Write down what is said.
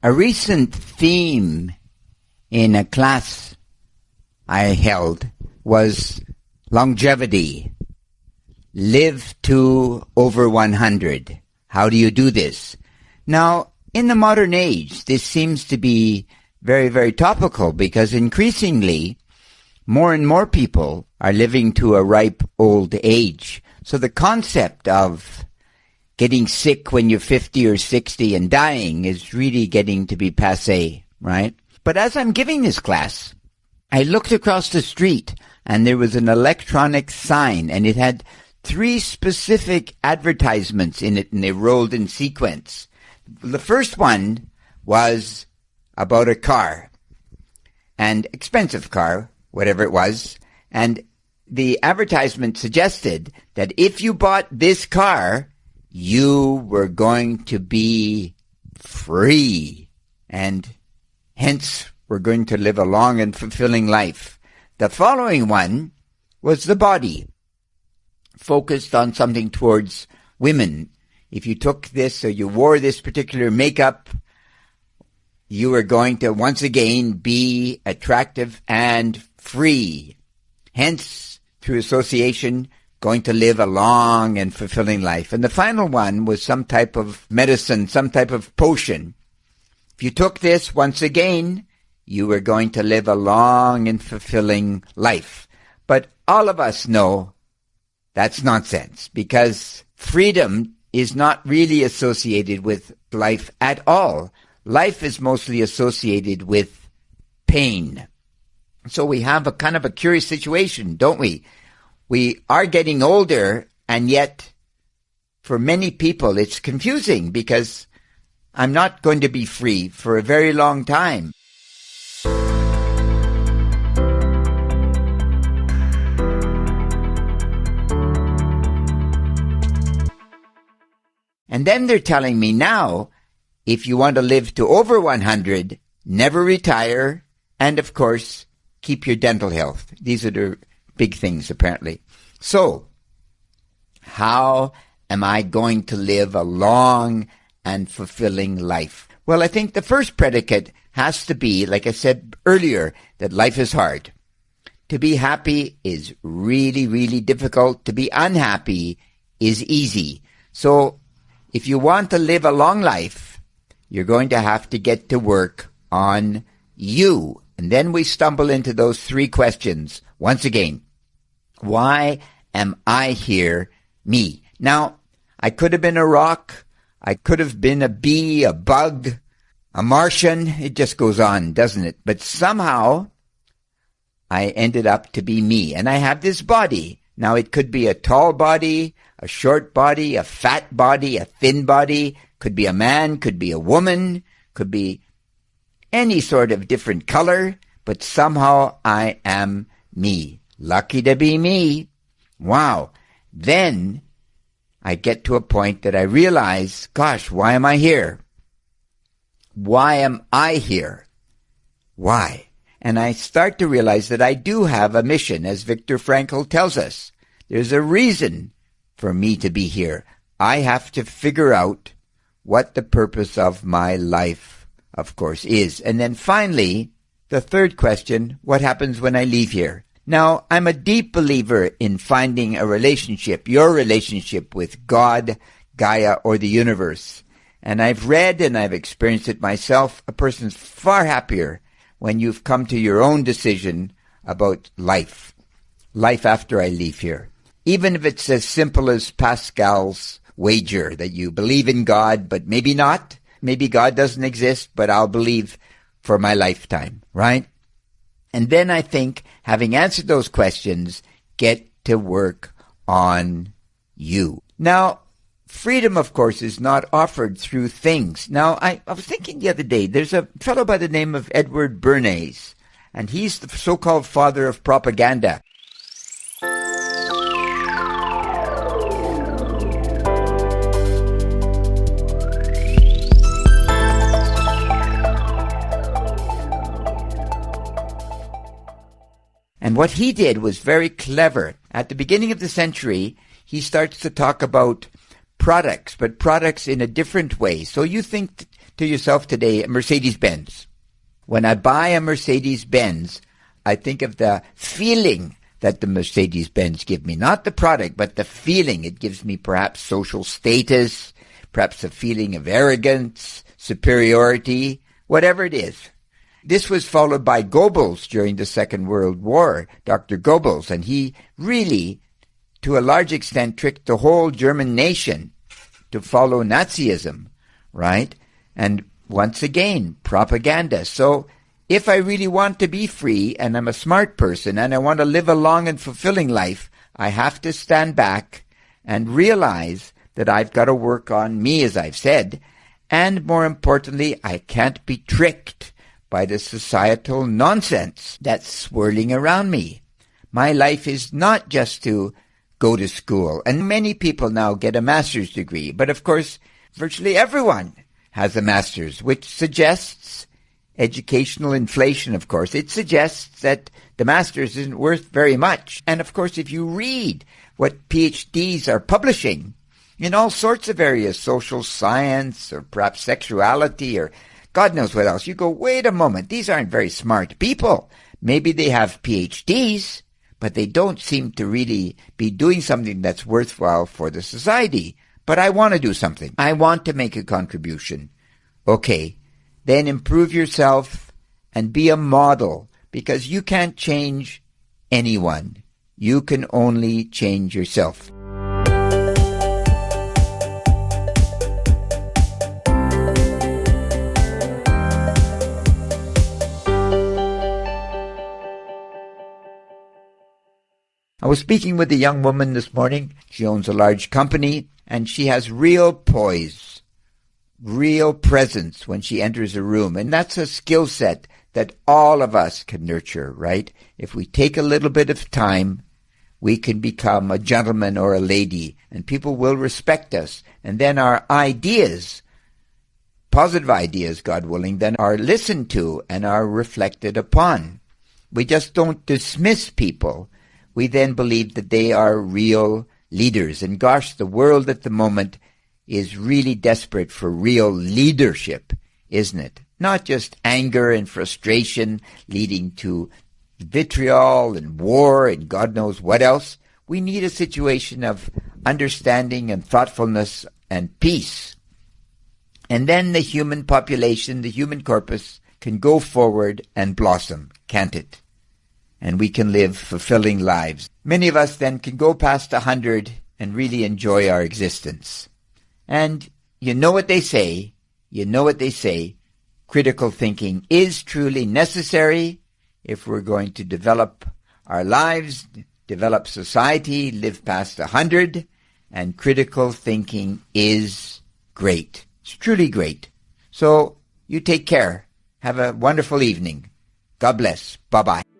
A recent theme in a class I held was longevity. Live to over 100. How do you do this? Now, in the modern age, this seems to be very, very topical because increasingly more and more people are living to a ripe old age. So the concept of getting sick when you're 50 or 60 and dying is really getting to be passé, right? But as I'm giving this class, I looked across the street and there was an electronic sign and it had 3 specific advertisements in it and they rolled in sequence. The first one was about a car, an expensive car, whatever it was, and the advertisement suggested that if you bought this car, you were going to be free, and hence were going to live a long and fulfilling life. The following one was the body, focused on something towards women. If you took this or you wore this particular makeup, you were going to once again be attractive and free. Hence, through association, going to live a long and fulfilling life. And the final one was some type of medicine, some type of potion. If you took this, once again, you were going to live a long and fulfilling life. But all of us know that's nonsense, because freedom is not really associated with life at all. Life is mostly associated with pain. So we have a kind of a curious situation, don't we? We are getting older, and yet for many people it's confusing because I'm not going to be free for a very long time. And then they're telling me now, if you want to live to over 100, never retire, and of course, keep your dental health. These are the big things, apparently. So, how am I going to live a long and fulfilling life? Well, I think the first predicate has to be, like I said earlier, that life is hard. To be happy is really, really difficult. To be unhappy is easy. So, if you want to live a long life, you're going to have to get to work on you. And then we stumble into those 3 questions. Once again, why am I here, me? Now, I could have been a rock. I could have been a bee, a bug, a Martian. It just goes on, doesn't it? But somehow, I ended up to be me. And I have this body. Now, it could be a tall body, a short body, a fat body, a thin body. Could be a man, could be a woman, could be any sort of different color. But somehow I am me. Lucky to be me. Wow. Then I get to a point that I realize, gosh, why am I here? Why am I here? Why? And I start to realize that I do have a mission, as Viktor Frankl tells us. There's a reason for me to be here. I have to figure out what the purpose of my life, of course, is. And then finally, the third question, what happens when I leave here? Now, I'm a deep believer in finding a relationship, your relationship with God, Gaia, or the universe. And I've read and I've experienced it myself. A person's far happier when you've come to your own decision about life after I leave here. Even if it's as simple as Pascal's wager, that you believe in God, but maybe not. Maybe God doesn't exist, but I'll believe for my lifetime, right? And then I think, having answered those questions, get to work on you. Now, freedom, of course, is not offered through things. Now, I was thinking the other day, there's a fellow by the name of Edward Bernays, and he's the so-called father of propaganda. And what he did was very clever. At the beginning of the century, he starts to talk about products, but products in a different way. So you think to yourself today, a Mercedes-Benz. When I buy a Mercedes-Benz, I think of the feeling that the Mercedes-Benz give me. Not the product, but the feeling. It gives me perhaps social status, perhaps a feeling of arrogance, superiority, whatever it is. This was followed by Goebbels during the Second World War, Dr. Goebbels, and he really, to a large extent, tricked the whole German nation to follow Nazism, right? And once again, propaganda. So if I really want to be free and I'm a smart person and I want to live a long and fulfilling life, I have to stand back and realize that I've got to work on me, as I've said, and more importantly, I can't be tricked by the societal nonsense that's swirling around me. My life is not just to go to school, and many people now get a master's degree, but of course, virtually everyone has a master's, which suggests educational inflation, of course. It suggests that the master's isn't worth very much. And of course, if you read what PhDs are publishing in all sorts of areas, social science or perhaps sexuality or God knows what else, you go, wait a moment, these aren't very smart people. Maybe they have PhDs, but they don't seem to really be doing something that's worthwhile for the society. But I want to do something. I want to make a contribution. Okay, then improve yourself and be a model, because you can't change anyone. You can only change yourself. I was speaking with a young woman this morning. She owns a large company, and she has real poise, real presence when she enters a room. And that's a skill set that all of us can nurture, right? If we take a little bit of time, we can become a gentleman or a lady, and people will respect us. And then our ideas, positive ideas, God willing, then are listened to and are reflected upon. We just don't dismiss people. We then believe that they are real leaders. And gosh, the world at the moment is really desperate for real leadership, isn't it? Not just anger and frustration leading to vitriol and war and God knows what else. We need a situation of understanding and thoughtfulness and peace. And then the human population, the human corpus, can go forward and blossom, can't it? And we can live fulfilling lives. Many of us then can go past 100 and really enjoy our existence. And you know what they say, critical thinking is truly necessary if we're going to develop our lives, develop society, live past 100, and critical thinking is great. It's truly great. So you take care. Have a wonderful evening. God bless. Bye-bye.